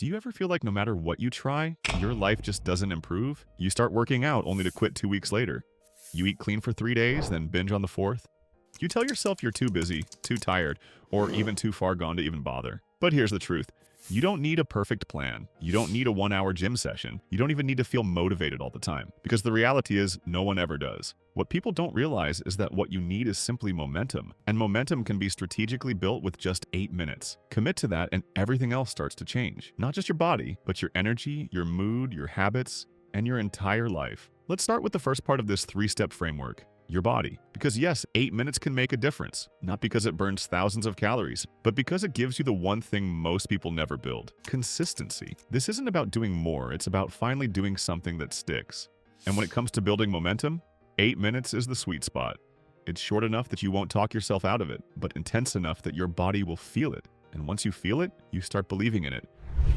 Do you ever feel like no matter what you try, your life just doesn't improve? You start working out only to quit 2 weeks later. You eat clean for 3 days, then binge on the fourth. You tell yourself you're too busy, too tired, or even too far gone to even bother. But here's the truth. You don't need a perfect plan. You don't need a 1-hour gym session. You don't even need to feel motivated all the time. Because the reality is, no one ever does. What people don't realize is that what you need is simply momentum. And momentum can be strategically built with just 8 minutes. Commit to that and everything else starts to change. Not just your body, but your energy, your mood, your habits, and your entire life. Let's start with the first part of this 3-step framework. Your body. Because yes, 8 minutes can make a difference. Not because it burns thousands of calories, but because it gives you the one thing most people never build. Consistency. This isn't about doing more, it's about finally doing something that sticks. And when it comes to building momentum, 8 minutes is the sweet spot. It's short enough that you won't talk yourself out of it, but intense enough that your body will feel it. And once you feel it, you start believing in it.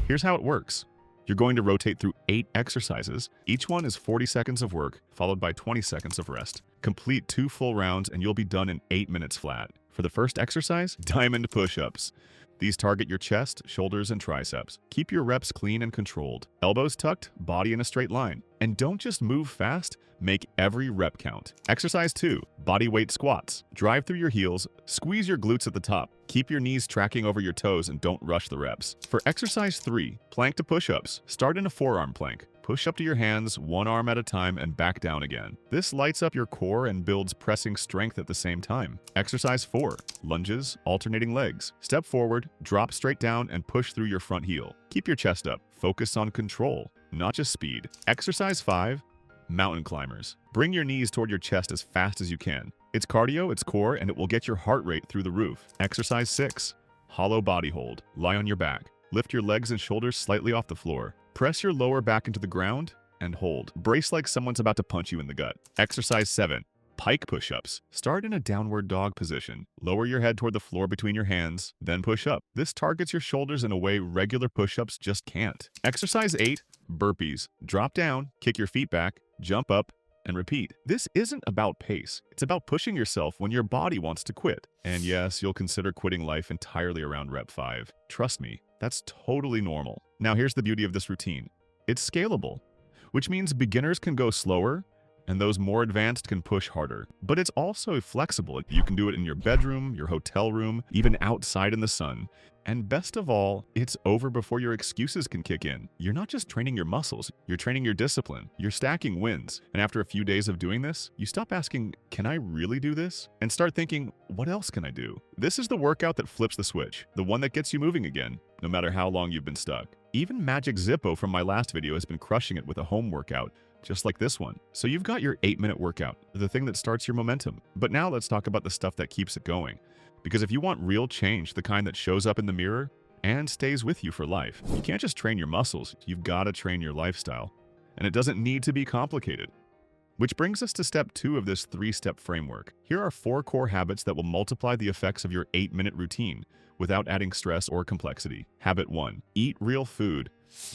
Here's how it works. You're going to rotate through 8 exercises. Each one is 40 seconds of work, followed by 20 seconds of rest. Complete 2 full rounds and you'll be done in 8 minutes flat. For the first exercise, diamond push-ups. These target your chest, shoulders, and triceps. Keep your reps clean and controlled. Elbows tucked, body in a straight line. And don't just move fast, make every rep count. Exercise 2, body weight squats. Drive through your heels, squeeze your glutes at the top. Keep your knees tracking over your toes and don't rush the reps. For exercise 3, plank to push-ups. Start in a forearm plank. Push up to your hands, one arm at a time, and back down again. This lights up your core and builds pressing strength at the same time. Exercise 4, lunges, alternating legs. Step forward, drop straight down, and push through your front heel. Keep your chest up. Focus on control, not just speed. Exercise 5, mountain climbers. Bring your knees toward your chest as fast as you can. It's cardio, it's core, and it will get your heart rate through the roof. Exercise 6, hollow body hold. Lie on your back. Lift your legs and shoulders slightly off the floor. Press your lower back into the ground and hold. Brace like someone's about to punch you in the gut. Exercise 7, pike push-ups. Start in a downward dog position. Lower your head toward the floor between your hands, then push up. This targets your shoulders in a way regular push-ups just can't. Exercise 8, burpees. Drop down, kick your feet back, jump up, and repeat. This isn't about pace. It's about pushing yourself when your body wants to quit. And yes, you'll consider quitting life entirely around rep 5. Trust me, that's totally normal. Now here's the beauty of this routine. It's scalable, which means beginners can go slower and those more advanced can push harder. But it's also flexible. You can do it in your bedroom, your hotel room, even outside in the sun. And best of all, it's over before your excuses can kick in. You're not just training your muscles, you're training your discipline. You're stacking wins. And after a few days of doing this, you stop asking, can I really do this? And start thinking, what else can I do? This is the workout that flips the switch, the one that gets you moving again, no matter how long you've been stuck. Even Magic Zippo from my last video has been crushing it with a home workout, just like this one. So you've got your 8-minute workout, the thing that starts your momentum. But now let's talk about the stuff that keeps it going. Because if you want real change, the kind that shows up in the mirror and stays with you for life, you can't just train your muscles, you've got to train your lifestyle. And it doesn't need to be complicated. Which brings us to step 2 of this 3-step framework. Here are 4 core habits that will multiply the effects of your 8-minute routine without adding stress or complexity. Habit 1, eat real food.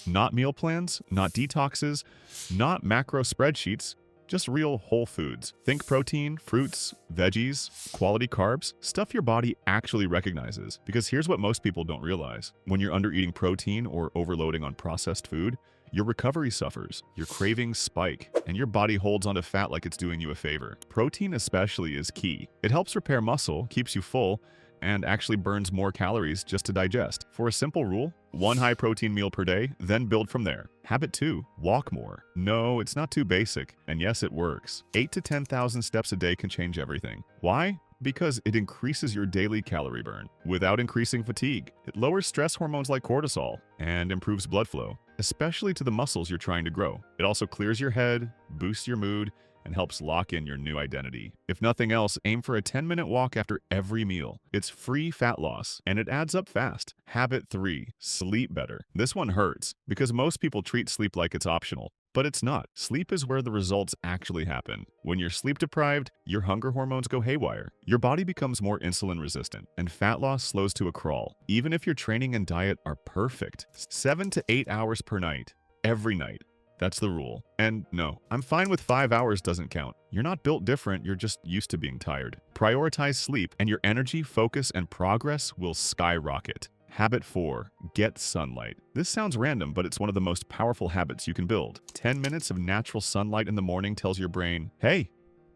Not meal plans, not detoxes, not macro spreadsheets, just real whole foods. Think protein, fruits, veggies, quality carbs, stuff your body actually recognizes. Because here's what most people don't realize. When you're under eating protein or overloading on processed food, your recovery suffers, your cravings spike, and your body holds onto fat like it's doing you a favor. Protein especially is key. It helps repair muscle, keeps you full, and actually burns more calories just to digest. For a simple rule, 1 high-protein meal per day, then build from there. Habit 2, walk more. No, it's not too basic, and yes, it works. 8 to 10,000 steps a day can change everything. Why? Because it increases your daily calorie burn without increasing fatigue. It lowers stress hormones like cortisol and improves blood flow, especially to the muscles you're trying to grow. It also clears your head, boosts your mood, and helps lock in your new identity. If nothing else, aim for a 10-minute walk after every meal. It's free fat loss, and it adds up fast. Habit 3, sleep better. This one hurts, because most people treat sleep like it's optional. But it's not. Sleep is where the results actually happen. When you're sleep deprived, your hunger hormones go haywire. Your body becomes more insulin resistant, and fat loss slows to a crawl, even if your training and diet are perfect. 7 to 8 hours per night, every night. That's the rule. And no, I'm fine with 5 hours doesn't count. You're not built different, you're just used to being tired. Prioritize sleep, and your energy, focus, and progress will skyrocket. Habit 4. Get sunlight. This sounds random, but it's one of the most powerful habits you can build. 10 minutes of natural sunlight in the morning tells your brain, hey,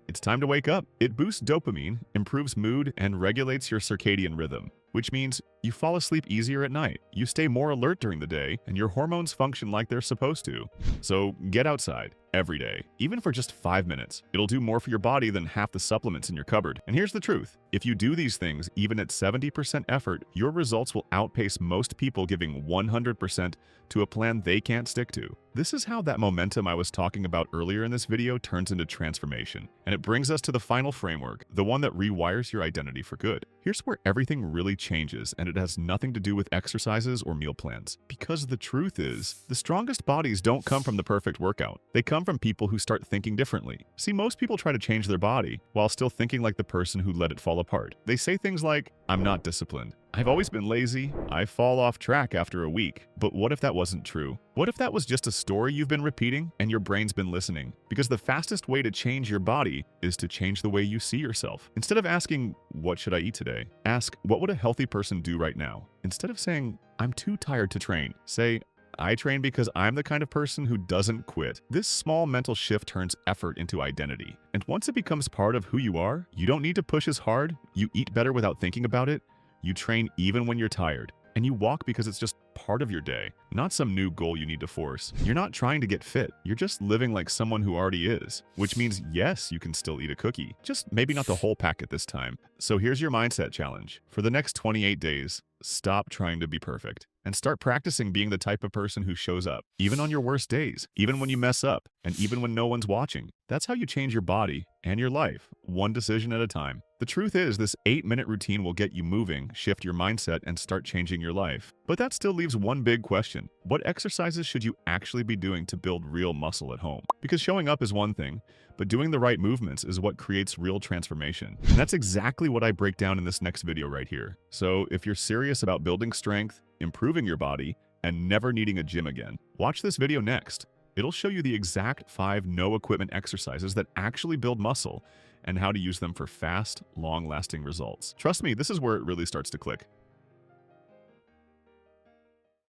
it's time to wake up. It boosts dopamine, improves mood, and regulates your circadian rhythm, which means you fall asleep easier at night, you stay more alert during the day, and your hormones function like they're supposed to. So get outside every day, even for just 5 minutes. It'll do more for your body than half the supplements in your cupboard. And here's the truth. If you do these things, even at 70% effort, your results will outpace most people giving 100% to a plan they can't stick to. This is how that momentum I was talking about earlier in this video turns into transformation. And it brings us to the final framework, the one that rewires your identity for good. Here's where everything really changes, and it has nothing to do with exercises or meal plans. Because the truth is, the strongest bodies don't come from the perfect workout. They come from people who start thinking differently. See, most people try to change their body while still thinking like the person who let it fall apart. They say things like, I'm not disciplined. I've always been lazy. I fall off track after a week. But what if that wasn't true? What if that was just a story you've been repeating and your brain's been listening? Because the fastest way to change your body is to change the way you see yourself. Instead of asking, what should I eat today? Ask, what would a healthy person do right now? Instead of saying, I'm too tired to train, say, I train because I'm the kind of person who doesn't quit. This small mental shift turns effort into identity. And once it becomes part of who you are, you don't need to push as hard, you eat better without thinking about it, you train even when you're tired, and you walk because it's just part of your day, not some new goal you need to force. You're not trying to get fit, you're just living like someone who already is, which means yes, you can still eat a cookie, just maybe not the whole packet this time. So here's your mindset challenge. For the next 28 days, stop trying to be perfect and start practicing being the type of person who shows up, even on your worst days, even when you mess up, and even when no one's watching. That's how you change your body and your life, one decision at a time. The truth is, this 8-minute routine will get you moving, shift your mindset, and start changing your life. But that still leaves one big question. What exercises should you actually be doing to build real muscle at home? Because showing up is one thing, but doing the right movements is what creates real transformation. And that's exactly what I break down in this next video right here. So if you're serious about building strength, improving your body, and never needing a gym again, watch this video next. It'll show you the exact 5 no-equipment exercises that actually build muscle and how to use them for fast, long-lasting results. Trust me, this is where it really starts to click.